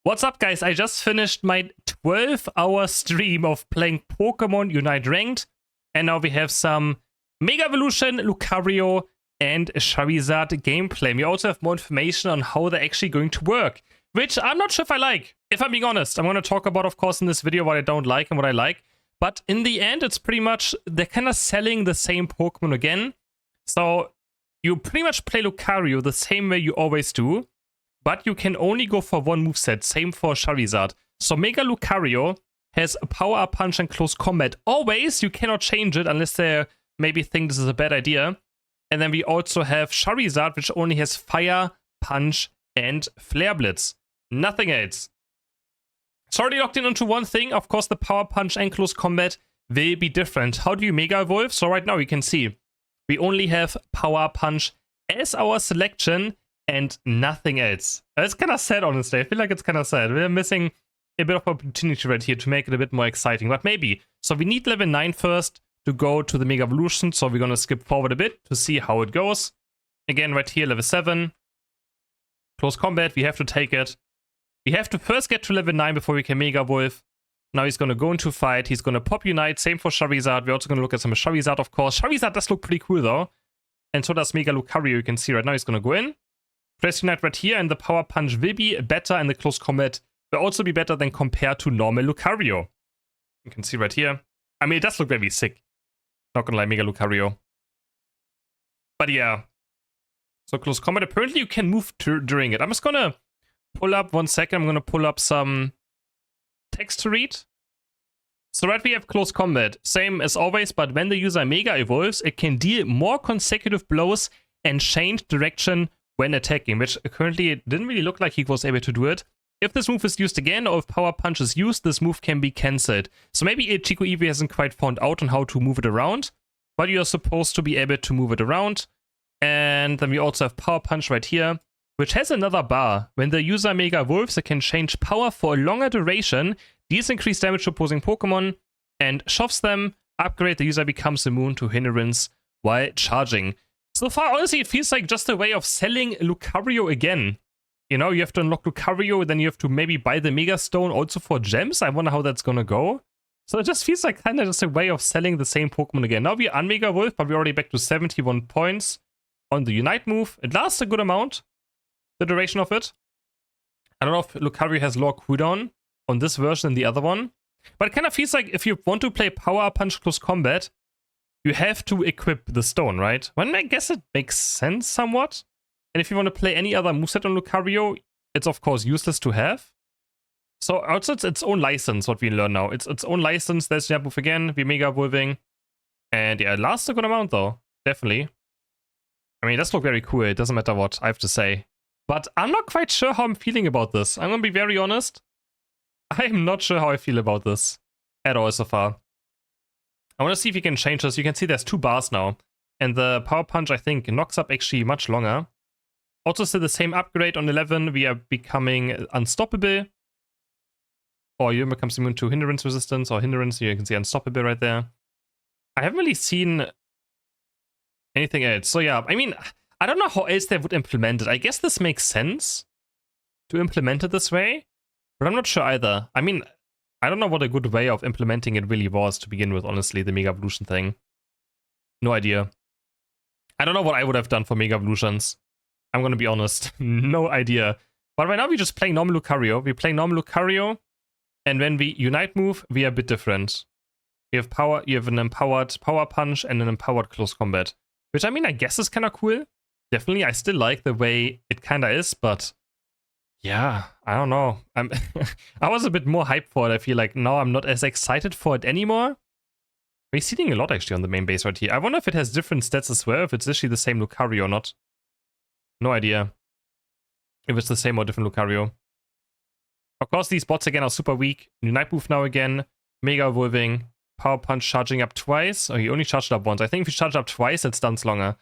What's up, guys? I just finished my 12-hour stream of playing Pokemon Unite Ranked, and now we have some Mega Evolution, Lucario, and Charizard gameplay. We also have more information on how they're actually going to work, which I'm not sure if I like. If I'm being honest, I'm going to talk about, of course, in this video what I don't like and what I like, but in the end, it's pretty much, they're kind of selling the same Pokemon again. So you pretty much play Lucario the same way you always do, but you can only go for one moveset. Same for Charizard. So Mega Lucario has a Power Up Punch and Close Combat. Always, you cannot change it unless they maybe think this is a bad idea. And then we also have Charizard, which only has Fire, Punch, and Flare Blitz. Nothing else. It's already locked in onto one thing. Of course, the Power Punch and Close Combat will be different. How do you Mega Evolve? So right now you can see we only have Power Punch as our selection and nothing else. It's kind of sad, honestly. I feel like it's kind of sad. We're missing a bit of opportunity right here to make it a bit more exciting, but maybe. So we need level 9 first to go to the Mega Evolution, so we're going to skip forward a bit to see how it goes. Again, right here, level 7. Close Combat, we have to take it. We have to first get to level 9 before we can Mega Evolve. Now he's going to go into fight. He's going to pop Unite. Same for Charizard. We're also going to look at some Charizard, of course. Charizard does look pretty cool, though. And so does Mega Lucario. You can see right now he's going to go in. Press Unite right here, and the Power Punch will be better, and the Close Combat will also be better than compared to normal Lucario. You can see right here. I mean, it does look very sick. Not gonna lie, Mega Lucario. But yeah. So Close Combat, apparently you can move during it. I'm just gonna pull up 1 second. I'm gonna pull up some text to read. So right, we have Close Combat. Same as always, but when the user Mega Evolves, it can deal more consecutive blows and change direction when attacking, which currently it didn't really look like he was able to do it. If this move is used again, or if Power Punch is used, this move can be cancelled. So maybe Chico Eevee hasn't quite found out on how to move it around, but you are supposed to be able to move it around. And then we also have Power Punch right here, which has another bar. When the user Mega Evolves, it can change power for a longer duration, deals increased damage to opposing Pokemon, and shoves them. Upgrade, the user becomes immune to hindrance while charging. So far, honestly, it feels like just a way of selling Lucario again. You know, you have to unlock Lucario, then you have to maybe buy the Mega Stone also for gems. I wonder how that's gonna go. So it just feels like kind of just a way of selling the same Pokemon again. Now we're un-Mega Evolved, but we're already back to 71 points on the Unite move. It lasts a good amount, the duration of it. I don't know if Lucario has lower cooldown on this version than the other one, but it kind of feels like if you want to play Power Punch Close Combat, you have to equip the stone, right? Well, I guess it makes sense somewhat. And if you want to play any other moveset on Lucario, it's of course useless to have. So also it's its own license, what we learn now. It's its own license. There's the move again. We're Mega Evolving. And yeah, it lasts a good amount though. Definitely. I mean, it does look very cool. It doesn't matter what I have to say. But I'm not quite sure how I'm feeling about this. I'm going to be very honest. I'm not sure how I feel about this at all so far. I want to see if you can change this. You can see there's 2 bars now. And the Power Punch, I think, knocks up actually much longer. Also still the same upgrade on 11. We are becoming unstoppable. Or you becomes immune to hindrance resistance or hindrance. You can see unstoppable right there. I haven't really seen anything else. So yeah, I mean, I don't know how else they would implement it. I guess this makes sense to implement it this way. But I'm not sure either. I mean, I don't know what a good way of implementing it really was to begin with, honestly, the Mega Evolution thing. No idea. I don't know what I would have done for Mega Evolutions. I'm gonna be honest. No idea. But right now we're just playing normal Lucario. We're playing normal Lucario, and when we Unite move, we are a bit different. You have an empowered Power Punch and an empowered Close Combat. Which, I mean, I guess is kind of cool. Definitely, I still like the way it kind of is, but yeah, I don't know. I was a bit more hyped for it. I feel like now I'm not as excited for it anymore. We're seeding a lot actually on the main base right here. I wonder if it has different stats as well, if it's actually the same Lucario or not. No idea if it's the same or different Lucario. Of course, these bots again are super weak. Unite move now again. Mega Evolving. Power Punch charging up twice. Oh, he only charged up once. I think if he charged up twice, it stuns longer.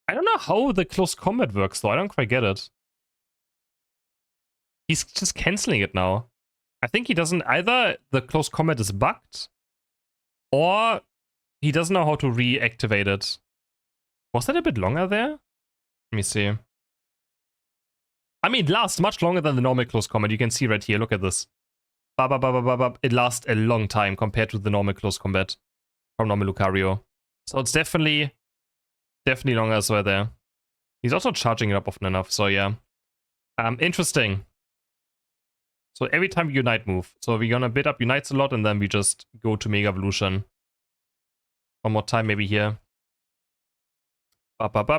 I don't know how the Close Combat works though. I don't quite get it. He's just cancelling it now. I think he doesn't either. The Close Combat is bugged, or he doesn't know how to reactivate it. Was that a bit longer there? Let me see. I mean, it lasts much longer than the normal close combat. You can see right here. Look at this. It lasts a long time compared to the normal close combat from normal Lucario. So it's definitely longer as well there. He's also charging it up often enough, so yeah. Interesting. So every time we Unite move. So we're gonna bid up Unites a lot and then we just go to Mega Evolution. One more time maybe here.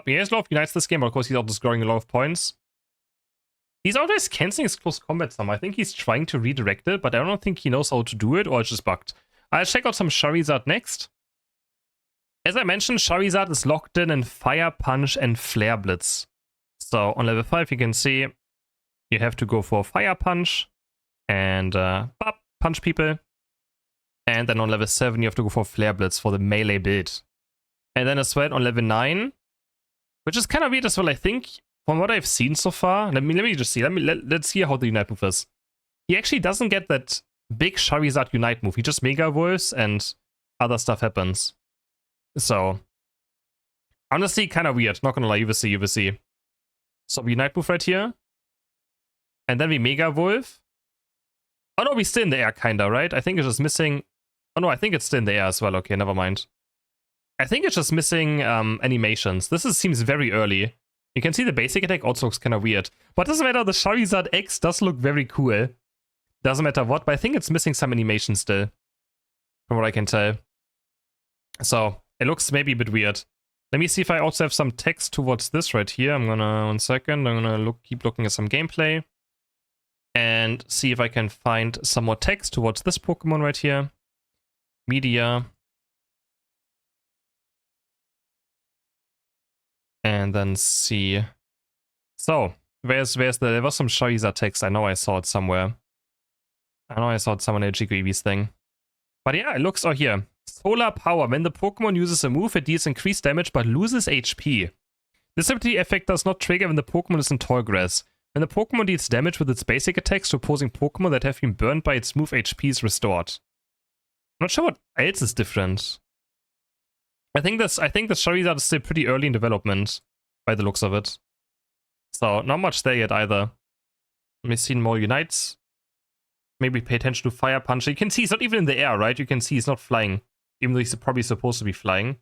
He has a lot of Unites this game, but of course he's also scoring a lot of points. He's always cancelling his close combat somehow. I think he's trying to redirect it, but I don't think he knows how to do it, or it's just bugged. I'll check out some Charizard next. As I mentioned, Charizard is locked in Fire Punch and Flare Blitz. So on level 5 you can see you have to go for Fire Punch and punch people. And then on level 7 you have to go for Flare Blitz for the melee build. And then as well on level 9, which is kind of weird as well, I think, from what I've seen so far. Let me just see. Let's see how the Unite move is. He actually doesn't get that big Charizard Unite move. He just Mega Evolves and other stuff happens. So, honestly, kind of weird. Not gonna lie, you will see. So we Unite move right here. And then we Mega Evolve. Oh no, we're still in the air kinda, right? I think it's just missing... Oh no, I think it's still in the air as well. Okay, never mind. I think it's just missing animations. This seems very early. You can see the basic attack also looks kind of weird. But doesn't matter, the Charizard X does look very cool. Doesn't matter what, but I think it's missing some animation still. From what I can tell. So, it looks maybe a bit weird. Let me see if I also have some text towards this right here. I'm gonna, 1 second, I'm gonna keep looking at some gameplay. And see if I can find some more text towards this Pokemon right here. Media. And then see. So, there was some Charizard text. I know I saw it somewhere. I know I saw it somewhere in the GQEV's thing. But yeah, it looks, here. Solar Power. When the Pokemon uses a move, it deals increased damage but loses HP. This ability effect does not trigger when the Pokemon is in tall grass. When the Pokemon deals damage with its basic attacks to opposing Pokemon that have been burned by its move, HP is restored. I'm not sure what else is different. I think the Charizard is still pretty early in development, by the looks of it. So, not much there yet either. Let me see more Unites. Maybe pay attention to Fire Punch. You can see he's not even in the air, right? You can see he's not flying. Even though he's probably supposed to be flying.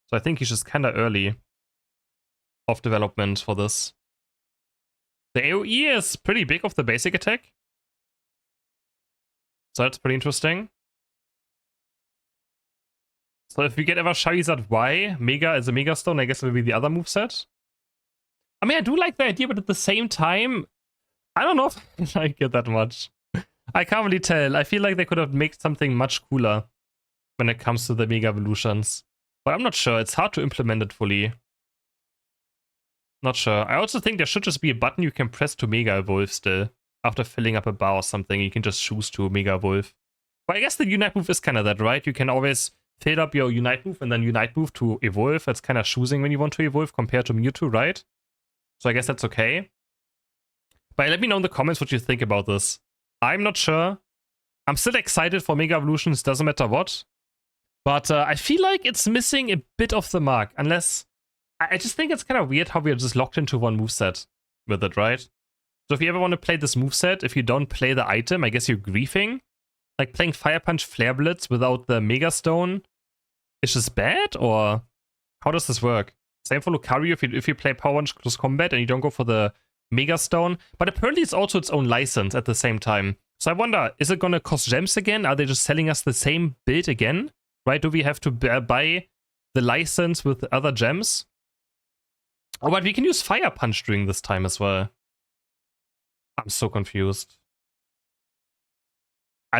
So I think he's just kinda early of development for this. The AoE is pretty big of the basic attack. So that's pretty interesting. So if we get ever Charizard Y, Mega as a Mega Stone, I guess it will be the other moveset. I mean, I do like the idea, but at the same time, I don't know if I like it that much. I can't really tell. I feel like they could have made something much cooler when it comes to the Mega Evolutions. But I'm not sure. It's hard to implement it fully. Not sure. I also think there should just be a button you can press to Mega Evolve still. After filling up a bar or something, you can just choose to Mega Evolve. But I guess the Unite move is kind of that, right? You can always fill up your Unite move and then Unite move to evolve. That's kind of choosing when you want to evolve compared to Mewtwo, right? So I guess that's okay. But let me know in the comments what you think about this. I'm not sure. I'm still excited for Mega Evolutions, doesn't matter what. But I feel like it's missing a bit of the mark. Unless... I just think it's kind of weird how we are just locked into one moveset with it, right? So if you ever want to play this moveset, if you don't play the item, I guess you're griefing. Like playing Fire Punch, Flare Blitz without the Mega Stone is just bad? Or how does this work? Same for Lucario if you play Power Punch Close Combat and you don't go for the Mega Stone. But apparently it's also its own license at the same time. So I wonder, is it going to cost gems again? Are they just selling us the same build again? Right? Do we have to buy the license with other gems? Oh, but we can use Fire Punch during this time as well. I'm so confused.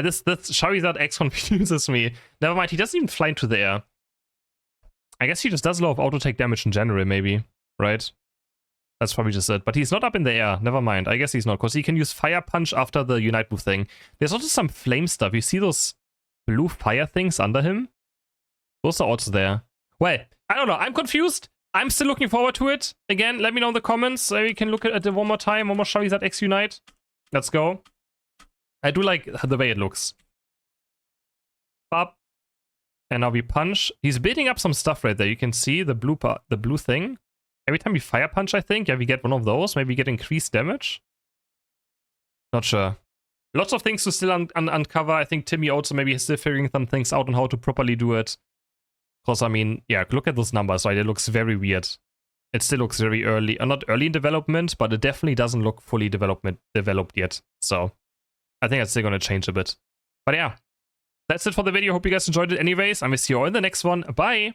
This Charizard X confuses me. Never mind, he doesn't even fly into the air. I guess he just does a lot of auto-take damage in general, maybe. Right? That's probably just it. But he's not up in the air. Never mind. I guess he's not. Because he can use Fire Punch after the Unite move thing. There's also some flame stuff. You see those blue fire things under him? Those are also there. Well, I don't know. I'm confused. I'm still looking forward to it. Again, let me know in the comments. We can look at it one more time. One more Charizard X Unite. Let's go. I do like the way it looks. Up. And now we punch. He's building up some stuff right there. You can see the blue thing. Every time we fire punch, I think, yeah, we get one of those. Maybe get increased damage. Not sure. Lots of things to still uncover. I think Timmy also maybe is still figuring some things out on how to properly do it. Because, I mean, yeah, look at those numbers, right? It looks very weird. It still looks very early. Not early in development, but it definitely doesn't look fully developed yet. So, I think that's still going to change a bit. But yeah, that's it for the video. Hope you guys enjoyed it anyways. I will see you all in the next one. Bye!